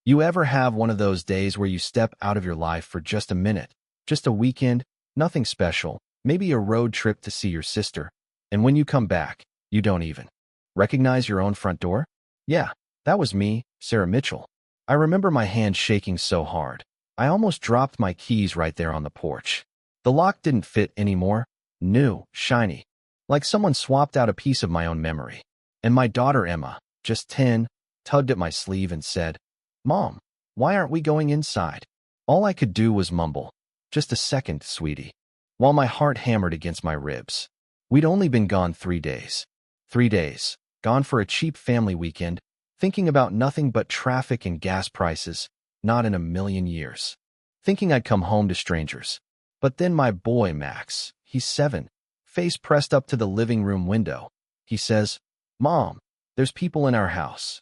You ever have one of those days where you step out of your life for just a minute, just a weekend, nothing special, maybe a road trip to see your sister, and when you come back, you don't even recognize your own front door? Yeah, that was me, Sarah Mitchell. I remember my hand shaking so hard. I almost dropped my keys right there on the porch. The lock didn't fit anymore. New, shiny, like someone swapped out a piece of my own memory. And my daughter Emma, just 10, tugged at my sleeve and said, "Mom, why aren't we going inside?" All I could do was mumble, "Just a second, sweetie," while my heart hammered against my ribs. We'd only been gone 3 days. 3 days, gone for a cheap family weekend, thinking about nothing but traffic and gas prices, not in a million years. Thinking I'd come home to strangers. But then my boy Max, he's 7, face pressed up to the living room window. He says, "Mom, there's people in our house."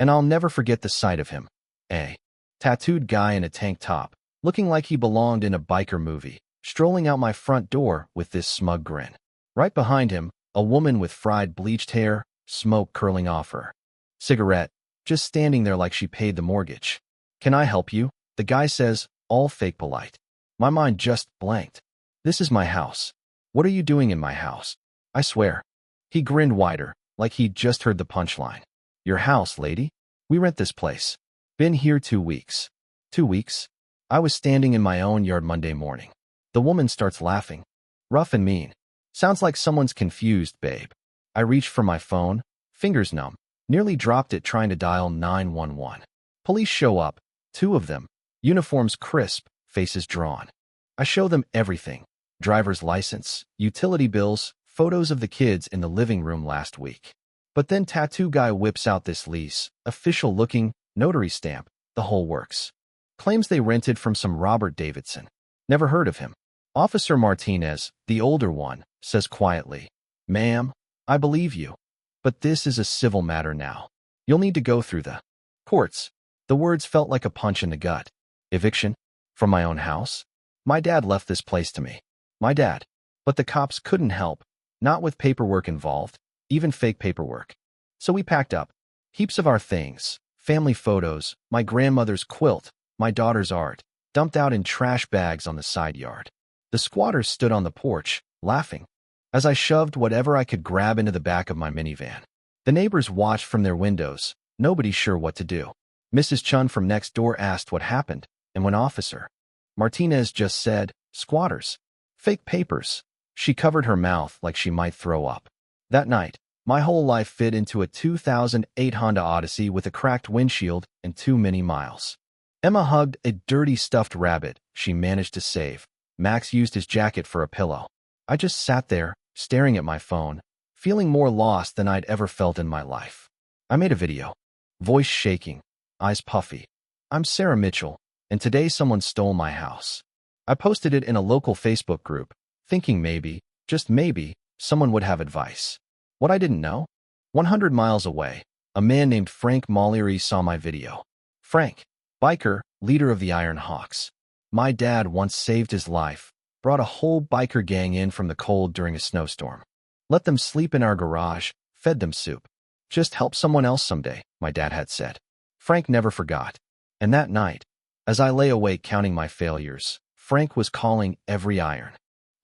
And I'll never forget the sight of him. A tattooed guy in a tank top, looking like he belonged in a biker movie, strolling out my front door with this smug grin. Right behind him, a woman with fried bleached hair, smoke curling off her cigarette, just standing there like she paid the mortgage. "Can I help you?" the guy says, all fake polite. My mind just blanked. This is my house. What are you doing in my house? I swear. He grinned wider, like he'd just heard the punchline. "Your house, lady? We rent this place. Been here 2 weeks. 2 weeks?" I was standing in my own yard Monday morning. The woman starts laughing. Rough and mean. "Sounds like someone's confused, babe." I reached for my phone, fingers numb, nearly dropped it trying to dial 911. Police show up, 2 of them, uniforms crisp, faces drawn. I show them everything: driver's license, utility bills, photos of the kids in the living room last week. But then tattoo guy whips out this lease, official-looking, notary stamp, the whole works. Claims they rented from some Robert Davidson. Never heard of him. Officer Martinez, the older one, says quietly, "Ma'am, I believe you. But this is a civil matter now. You'll need to go through the courts." The words felt like a punch in the gut. Eviction? From my own house? My dad left this place to me. My dad. But the cops couldn't help. Not with paperwork involved, even fake paperwork. So we packed up. Heaps of our things. Family photos, my grandmother's quilt, my daughter's art, dumped out in trash bags on the side yard. The squatters stood on the porch, laughing, as I shoved whatever I could grab into the back of my minivan. The neighbors watched from their windows, nobody sure what to do. Mrs. Chun from next door asked what happened, and when Officer Martinez just said, "Squatters. Fake papers," she covered her mouth like she might throw up. That night, my whole life fit into a 2008 Honda Odyssey with a cracked windshield and too many miles. Emma hugged a dirty stuffed rabbit she managed to save. Max used his jacket for a pillow. I just sat there, staring at my phone, feeling more lost than I'd ever felt in my life. I made a video. Voice shaking, eyes puffy. "I'm Sarah Mitchell, and today someone stole my house." I posted it in a local Facebook group, thinking maybe, just maybe, someone would have advice. What I didn't know? 100 miles away, a man named Frank Mollieri saw my video. Frank, biker, leader of the Iron Hawks. My dad once saved his life, brought a whole biker gang in from the cold during a snowstorm. Let them sleep in our garage, fed them soup. Just help someone else someday, my dad had said. Frank never forgot. And that night, as I lay awake counting my failures, Frank was calling every Iron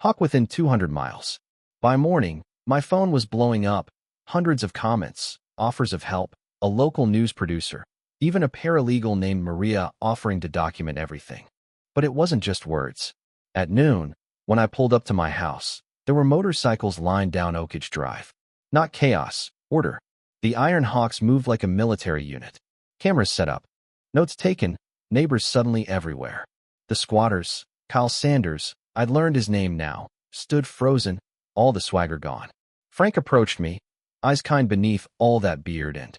Hawk within 200 miles. By morning, my phone was blowing up, hundreds of comments, offers of help, a local news producer, even a paralegal named Maria offering to document everything. But it wasn't just words. At noon, when I pulled up to my house, there were motorcycles lined down Oakage Drive. Not chaos, order. The Iron Hawks moved like a military unit. Cameras set up. Notes taken, neighbors suddenly everywhere. The squatters, Kyle Sanders, I'd learned his name now, stood frozen, all the swagger gone. Frank approached me, eyes kind beneath all that beard and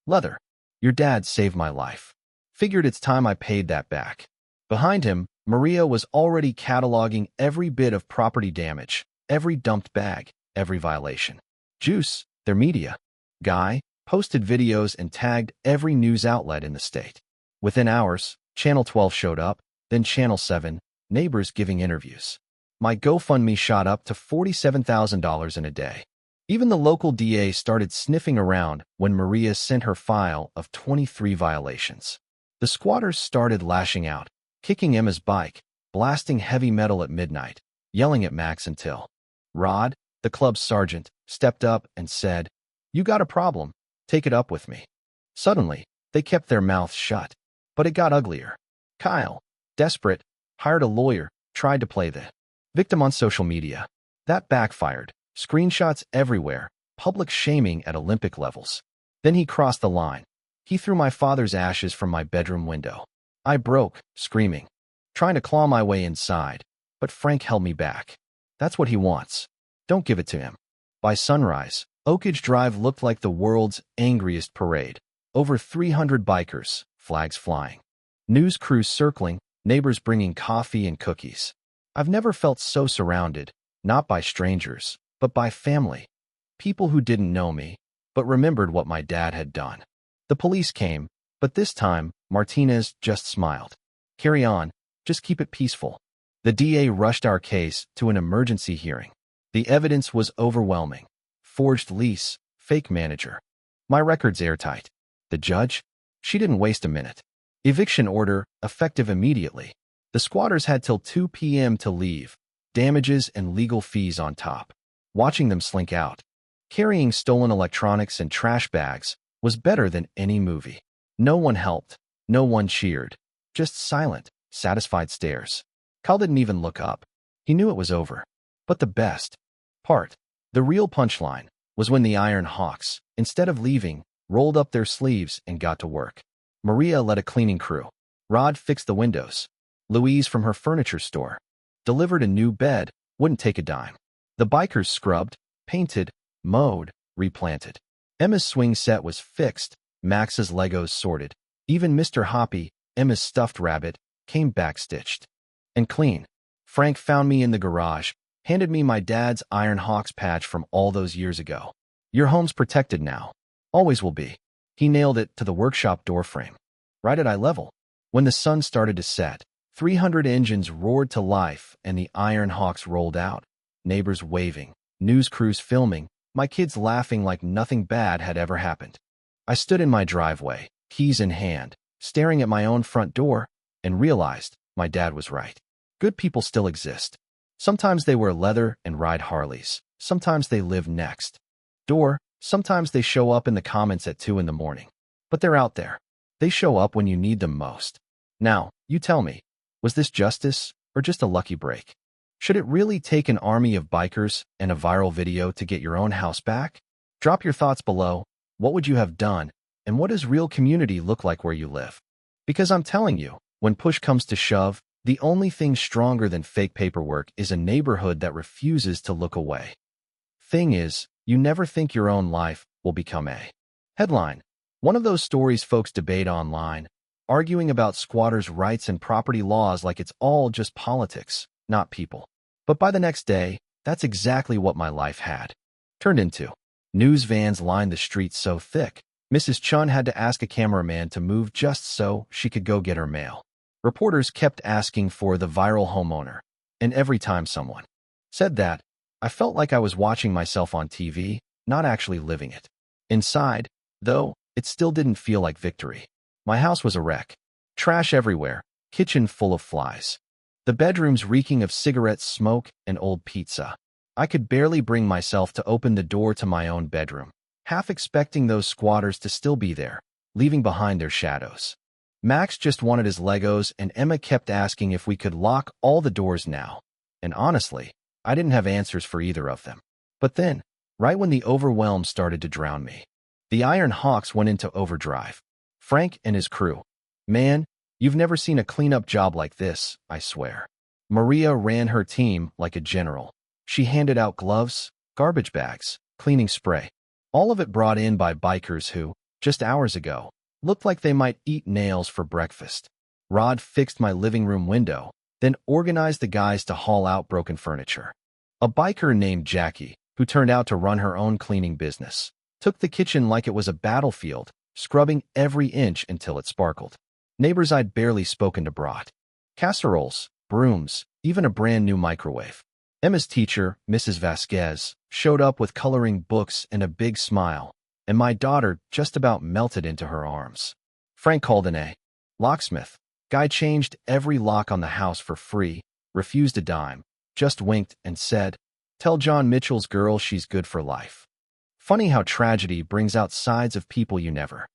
leather. "Your dad saved my life. Figured it's time I paid that back." Behind him, Maria was already cataloging every bit of property damage, every dumped bag, every violation. Juice, their media guy, posted videos and tagged every news outlet in the state. Within hours, Channel 12 showed up, then Channel 7, neighbors giving interviews. My GoFundMe shot up to $47,000 in a day. Even the local DA started sniffing around when Maria sent her file of 23 violations. The squatters started lashing out, kicking Emma's bike, blasting heavy metal at midnight, yelling at Max until Rod, the club's sergeant, stepped up and said, "You got a problem, take it up with me." Suddenly, they kept their mouths shut. But it got uglier. Kyle, desperate, hired a lawyer, tried to play the victim on social media. That backfired. Screenshots everywhere, public shaming at Olympic levels. Then he crossed the line. He threw my father's ashes from my bedroom window. I broke, screaming, trying to claw my way inside, but Frank held me back. That's what he wants. Don't give it to him. By sunrise, Oakage Drive looked like the world's angriest parade. Over 300 bikers, flags flying. News crews circling, neighbors bringing coffee and cookies. I've never felt so surrounded, not by strangers, but by family. People who didn't know me, but remembered what my dad had done. The police came, but this time, Martinez just smiled. "Carry on, just keep it peaceful." The DA rushed our case to an emergency hearing. The evidence was overwhelming. Forged lease, fake manager. My record's airtight. The judge? She didn't waste a minute. Eviction order, effective immediately. The squatters had till 2 p.m. to leave. Damages and legal fees on top. Watching them slink out, carrying stolen electronics and trash bags, was better than any movie. No one helped. No one cheered. Just silent, satisfied stares. Kyle didn't even look up. He knew it was over. But the best part, the real punchline, was when the Iron Hawks, instead of leaving, rolled up their sleeves and got to work. Maria led a cleaning crew. Rod fixed the windows. Louise from her furniture store delivered a new bed, wouldn't take a dime. The bikers scrubbed, painted, mowed, replanted. Emma's swing set was fixed, Max's Legos sorted. Even Mr. Hoppy, Emma's stuffed rabbit, came back stitched and clean. Frank found me in the garage, handed me my dad's Iron Hawks patch from all those years ago. "Your home's protected now. Always will be." He nailed it to the workshop doorframe, right at eye level. When the sun started to set, 300 engines roared to life and the Iron Hawks rolled out. Neighbors waving, news crews filming, my kids laughing like nothing bad had ever happened. I stood in my driveway, keys in hand, staring at my own front door, and realized my dad was right. Good people still exist. Sometimes they wear leather and ride Harleys. Sometimes they live next door. Sometimes they show up in the comments at 2 in the morning. But they're out there. They show up when you need them most. Now, you tell me, was this justice or just a lucky break? Should it really take an army of bikers and a viral video to get your own house back? Drop your thoughts below. What would you have done? And what does real community look like where you live? Because I'm telling you, when push comes to shove, the only thing stronger than fake paperwork is a neighborhood that refuses to look away. Thing is, you never think your own life will become a headline. One of those stories folks debate online, arguing about squatters' rights and property laws like it's all just politics, not people. But by the next day, that's exactly what my life had turned into. News vans lined the streets so thick, Mrs. Chun had to ask a cameraman to move just so she could go get her mail. Reporters kept asking for the viral homeowner, and every time someone said that, I felt like I was watching myself on TV, not actually living it. Inside, though, it still didn't feel like victory. My house was a wreck. Trash everywhere, kitchen full of flies. The bedrooms reeking of cigarette smoke and old pizza. I could barely bring myself to open the door to my own bedroom, half expecting those squatters to still be there, leaving behind their shadows. Max just wanted his Legos and Emma kept asking if we could lock all the doors now. And honestly, I didn't have answers for either of them. But then, right when the overwhelm started to drown me, the Iron Hawks went into overdrive. Frank and his crew. Man, you've never seen a cleanup job like this, I swear. Maria ran her team like a general. She handed out gloves, garbage bags, cleaning spray. All of it brought in by bikers who, just hours ago, looked like they might eat nails for breakfast. Rod fixed my living room window, then organized the guys to haul out broken furniture. A biker named Jackie, who turned out to run her own cleaning business, took the kitchen like it was a battlefield, scrubbing every inch until it sparkled. Neighbors I'd barely spoken to brought casseroles, brooms, even a brand new microwave. Emma's teacher, Mrs. Vasquez, showed up with coloring books and a big smile, and my daughter just about melted into her arms. Frank called an Locksmith. Guy changed every lock on the house for free, refused a dime, just winked and said, "Tell John Mitchell's girl she's good for life." Funny how tragedy brings out sides of people you never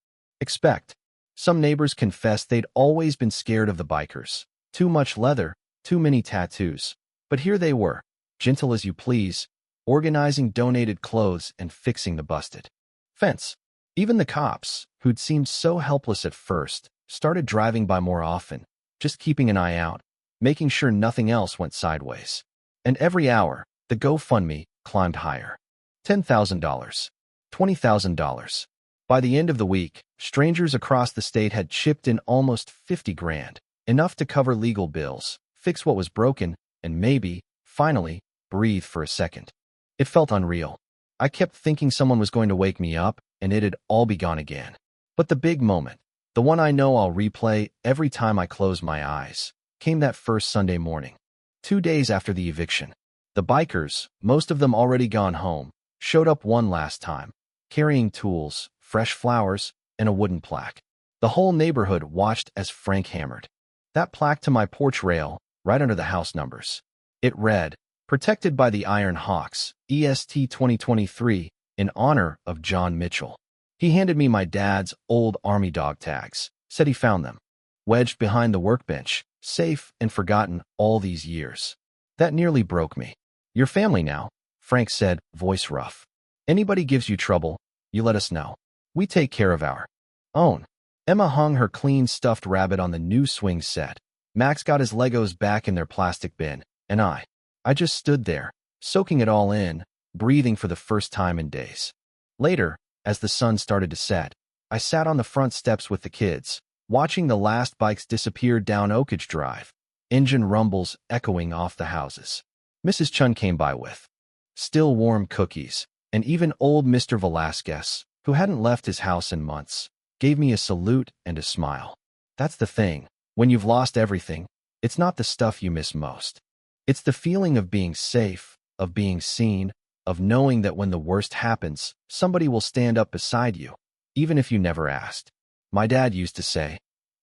expect. Some neighbors confessed they'd always been scared of the bikers. Too much leather, too many tattoos. But here they were, gentle as you please, organizing donated clothes and fixing the busted fence. Even the cops, who'd seemed so helpless at first, started driving by more often, just keeping an eye out, making sure nothing else went sideways. And every hour, the GoFundMe climbed higher. $10,000. $20,000. By the end of the week, strangers across the state had chipped in almost 50 grand, enough to cover legal bills, fix what was broken, and maybe, finally, breathe for a second. It felt unreal. I kept thinking someone was going to wake me up, and it'd all be gone again. But the big moment, the one I know I'll replay every time I close my eyes, came that first Sunday morning. 2 days after the eviction. The bikers, most of them already gone home, showed up one last time, carrying tools, fresh flowers, and a wooden plaque. The whole neighborhood watched as Frank hammered that plaque to my porch rail, right under the house numbers. It read, "Protected by the Iron Hawks, EST 2023, in honor of John Mitchell." He handed me my dad's old army dog tags, said he found them, wedged behind the workbench, safe and forgotten all these years. That nearly broke me. "Your family now," Frank said, voice rough. "Anybody gives you trouble, you let us know. We take care of our own." Emma hung her clean stuffed rabbit on the new swing set. Max got his Legos back in their plastic bin, and I just stood there, soaking it all in, breathing for the first time in days. Later, as the sun started to set, I sat on the front steps with the kids, watching the last bikes disappear down Oakage Drive, engine rumbles echoing off the houses. Mrs. Chun came by with still warm cookies, and even old Mr. Velasquez, who hadn't left his house in months, gave me a salute and a smile. That's the thing. When you've lost everything, it's not the stuff you miss most. It's the feeling of being safe, of being seen, of knowing that when the worst happens, somebody will stand up beside you, even if you never asked. My dad used to say,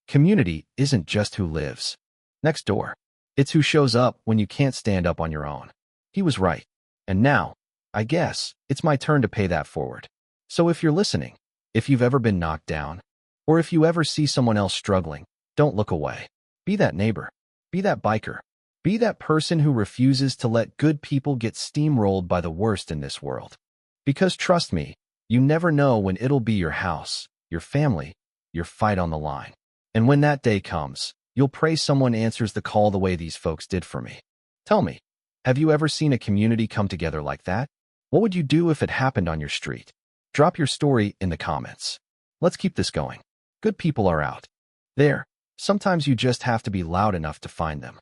"Community isn't just who lives next door. It's who shows up when you can't stand up on your own." He was right. And now, I guess, it's my turn to pay that forward. So if you're listening, if you've ever been knocked down, or if you ever see someone else struggling, don't look away. Be that neighbor. Be that biker. Be that person who refuses to let good people get steamrolled by the worst in this world. Because trust me, you never know when it'll be your house, your family, your fight on the line. And when that day comes, you'll pray someone answers the call the way these folks did for me. Tell me, have you ever seen a community come together like that? What would you do if it happened on your street? Drop your story in the comments. Let's keep this going. Good people are out there. Sometimes you just have to be loud enough to find them.